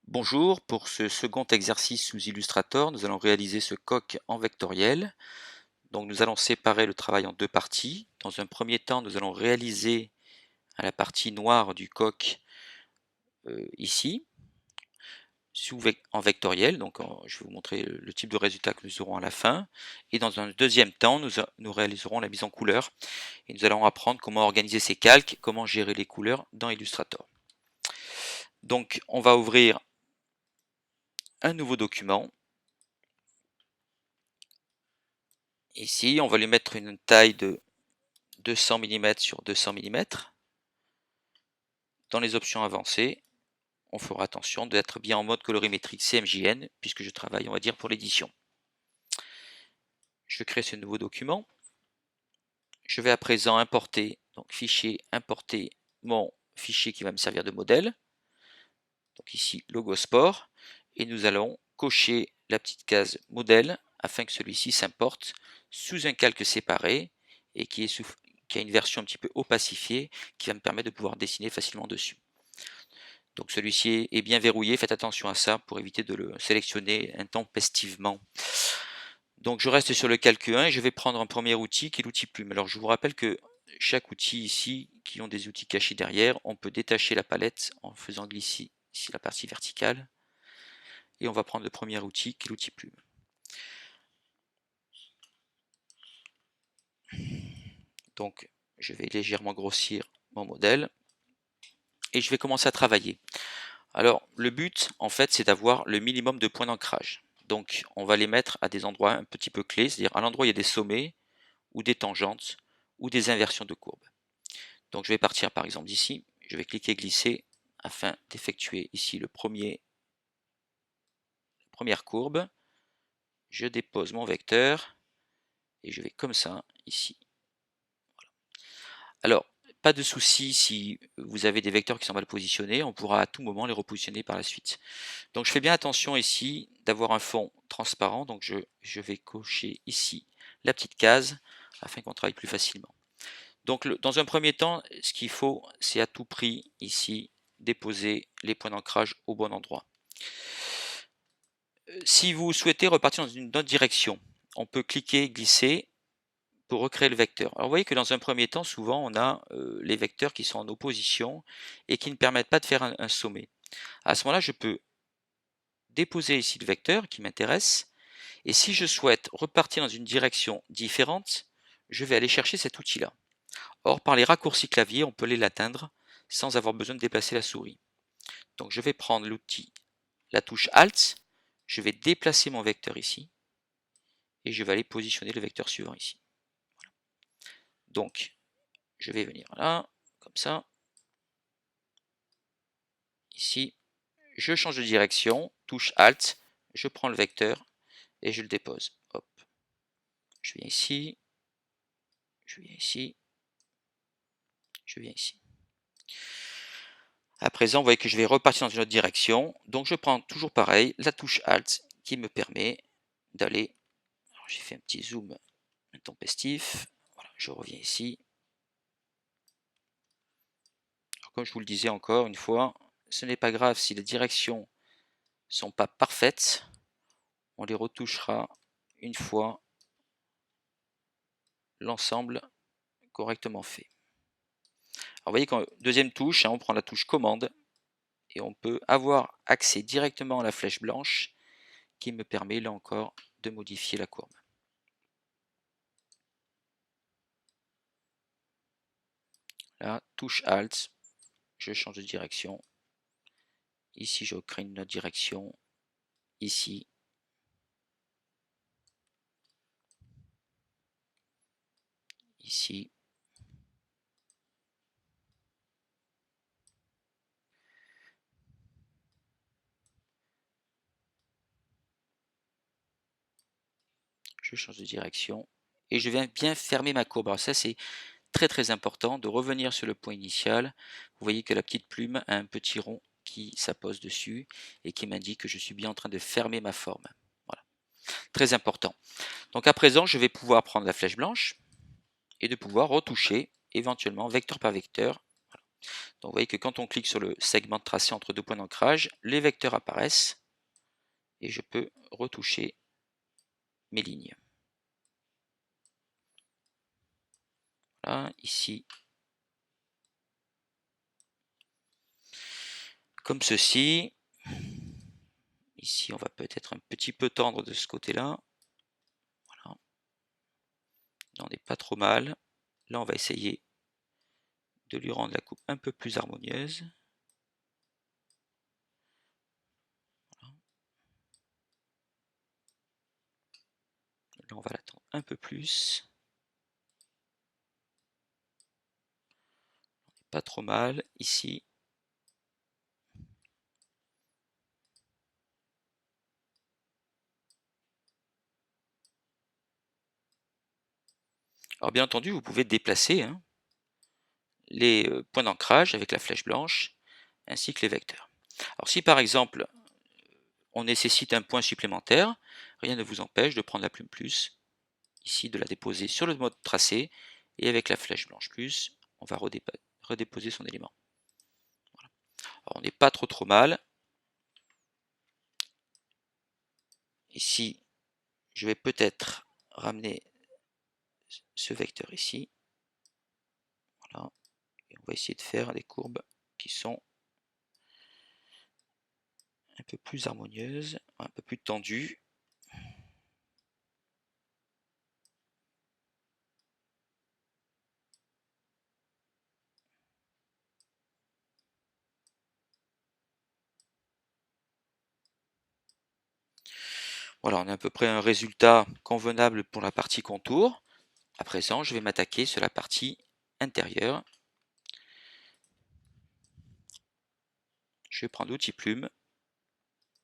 Bonjour, pour ce second exercice sous Illustrator, nous allons réaliser ce coq en vectoriel. Donc nous allons séparer le travail en deux parties. Dans un premier temps, nous allons réaliser la partie noire du coq ici, en vectoriel. Donc je vais vous montrer le type de résultat que nous aurons à la fin. Et dans un deuxième temps, nous réaliserons la mise en couleur. Et nous allons apprendre comment organiser ces calques, comment gérer les couleurs dans Illustrator. Donc on va ouvrir un nouveau document. Ici, on va lui mettre une taille de 200 mm sur 200 mm. Dans les options avancées, on fera attention d'être bien en mode colorimétrique CMJN, puisque je travaille, on va dire, pour l'édition. Je crée ce nouveau document. Je vais à présent importer, donc fichier, importer mon fichier qui va me servir de modèle. Donc ici, logo sport. Et nous allons cocher la petite case modèle afin que celui-ci s'importe sous un calque séparé et qui a une version un petit peu opacifiée qui va me permettre de pouvoir dessiner facilement dessus. Donc celui-ci est bien verrouillé, faites attention à ça pour éviter de le sélectionner intempestivement. Donc je reste sur le calque 1 et je vais prendre un premier outil qui est l'outil plume. Alors je vous rappelle que chaque outil ici, qui ont des outils cachés derrière, on peut détacher la palette en faisant glisser ici la partie verticale. Et on va prendre le premier outil qui est l'outil plume. Donc je vais légèrement grossir mon modèle et je vais commencer à travailler. Alors le but en fait c'est d'avoir le minimum de points d'ancrage. Donc on va les mettre à des endroits un petit peu clés, c'est-à-dire à l'endroit où il y a des sommets ou des tangentes ou des inversions de courbes. Donc je vais partir par exemple d'ici, je vais cliquer glisser afin d'effectuer ici la première courbe. Je dépose mon vecteur et je vais comme ça ici. Voilà. Alors pas de souci si vous avez des vecteurs qui sont mal positionnés, on pourra à tout moment les repositionner par la suite. Donc je fais bien attention ici d'avoir un fond transparent, donc je vais cocher ici la petite case afin qu'on travaille plus facilement. Donc dans un premier temps, ce qu'il faut, c'est à tout prix ici déposer les points d'ancrage au bon endroit. Si vous souhaitez repartir dans une autre direction, on peut cliquer, glisser pour recréer le vecteur. Alors vous voyez que dans un premier temps, souvent on a les vecteurs qui sont en opposition et qui ne permettent pas de faire un sommet. À ce moment-là, je peux déposer ici le vecteur qui m'intéresse. Et si je souhaite repartir dans une direction différente, je vais aller chercher cet outil-là. Or, par les raccourcis clavier, on peut l'atteindre sans avoir besoin de déplacer la souris. Donc je vais prendre l'outil, la touche Alt, je vais déplacer mon vecteur ici, et je vais aller positionner le vecteur suivant ici. Voilà. Donc, je vais venir là, comme ça, ici, je change de direction, touche Alt, je prends le vecteur, et je le dépose. Hop. Je viens ici, je viens ici, je viens ici. À présent, vous voyez que je vais repartir dans une autre direction. Donc je prends toujours pareil, la touche Alt qui me permet d'aller. J'ai fait un petit zoom intempestif. Voilà, je reviens ici. Alors, comme je vous le disais encore une fois, ce n'est pas grave si les directions ne sont pas parfaites. On les retouchera une fois l'ensemble correctement fait. Alors, vous voyez qu'en deuxième touche, on prend la touche commande et on peut avoir accès directement à la flèche blanche qui me permet là encore de modifier la courbe. Là, touche Alt, je change de direction. Ici, je crée une autre direction. Ici. Ici. Je change de direction. Et je viens bien fermer ma courbe. Alors ça, c'est très important de revenir sur le point initial. Vous voyez que la petite plume a un petit rond qui s'appose dessus et qui m'indique que je suis bien en train de fermer ma forme. Voilà. Très important. Donc à présent, je vais pouvoir prendre la flèche blanche et de pouvoir retoucher éventuellement vecteur par vecteur. Voilà. Donc vous voyez que quand on clique sur le segment de tracé entre deux points d'ancrage, les vecteurs apparaissent et je peux retoucher mes lignes. Voilà, ici, comme ceci. Ici, on va peut-être un petit peu tendre de ce côté-là. Voilà. Là, on n'est pas trop mal. Là, on va essayer de lui rendre la coupe un peu plus harmonieuse. Voilà. Là, on va l'attendre un peu plus. Pas trop mal. Ici. Alors, bien entendu, vous pouvez déplacer les points d'ancrage avec la flèche blanche, ainsi que les vecteurs. Alors, si par exemple, on nécessite un point supplémentaire, rien ne vous empêche de prendre la plume plus, ici de la déposer sur le mode tracé, et avec la flèche blanche plus, on va redéposer son élément. Voilà. Alors, on n'est pas trop mal. Ici, je vais peut-être ramener ce vecteur ici. Voilà. Et on va essayer de faire des courbes qui sont un peu plus harmonieuses, un peu plus tendues. Voilà, on a à peu près un résultat convenable pour la partie contour. À présent, je vais m'attaquer sur la partie intérieure. Je vais prendre l'outil plume.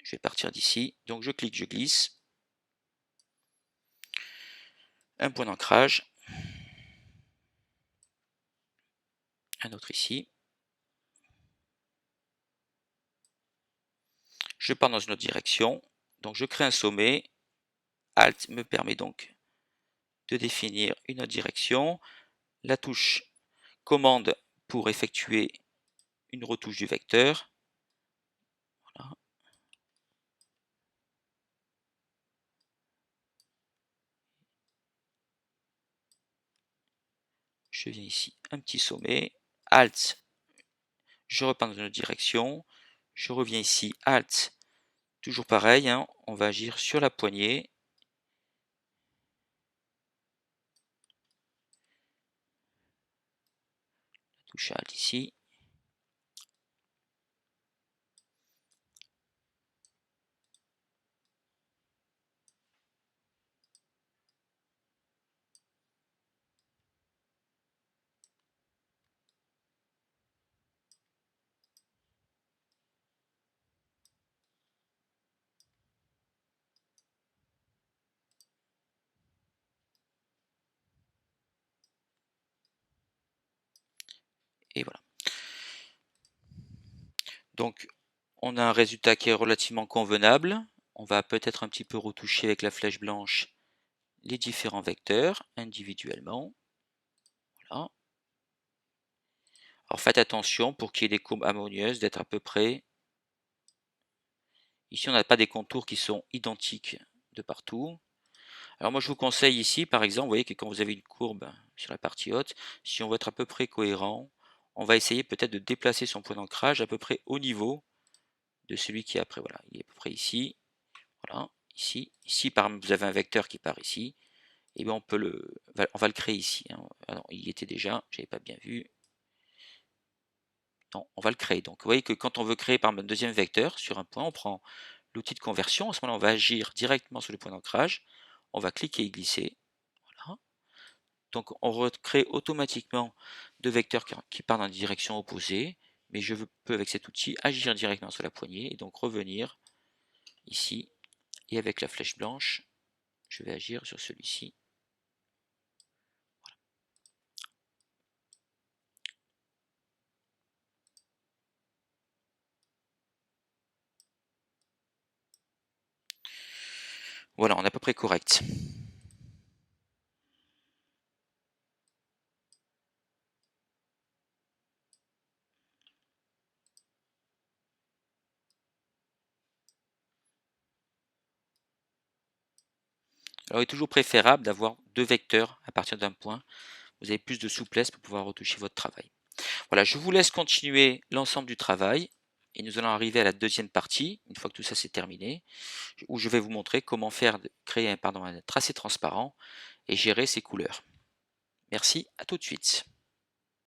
Je vais partir d'ici. Donc je clique, je glisse. Un point d'ancrage. Un autre ici. Je pars dans une autre direction. Donc je crée un sommet. Alt me permet donc de définir une autre direction. La touche commande pour effectuer une retouche du vecteur. Voilà. Je viens ici, un petit sommet. Alt, je repars dans une autre direction. Je reviens ici, Alt. Toujours pareil, on va agir sur la poignée. Touche Alt ici. Et voilà. Donc, on a un résultat qui est relativement convenable. On va peut-être un petit peu retoucher avec la flèche blanche les différents vecteurs individuellement. Voilà. Alors faites attention pour qu'il y ait des courbes harmonieuses, d'être à peu près. Ici, on n'a pas des contours qui sont identiques de partout. Alors moi, je vous conseille ici, par exemple, vous voyez que quand vous avez une courbe sur la partie haute, si on veut être à peu près cohérent, on va essayer peut-être de déplacer son point d'ancrage à peu près au niveau de celui qui est après. Voilà, il est à peu près ici. Voilà, ici. Ici, par exemple, vous avez un vecteur qui part ici. Et bien on va le créer ici. Ah non, il y était déjà, j'avais pas bien vu. Non, on va le créer. Donc vous voyez que quand on veut créer par exemple un deuxième vecteur sur un point, on prend l'outil de conversion. À ce moment-là, on va agir directement sur le point d'ancrage. On va cliquer et glisser. Voilà. Donc on recrée automatiquement deux vecteurs qui partent dans une direction opposée. Mais je peux avec cet outil agir directement sur la poignée et donc revenir ici. Et avec la flèche blanche, je vais agir sur celui-ci. Voilà, on est à peu près correct. Alors il est toujours préférable d'avoir 2 vecteurs à partir d'un point. Vous avez plus de souplesse pour pouvoir retoucher votre travail. Voilà, je vous laisse continuer l'ensemble du travail et nous allons arriver à la deuxième partie, une fois que tout ça c'est terminé, où je vais vous montrer comment créer un tracé transparent et gérer ses couleurs. Merci, à tout de suite.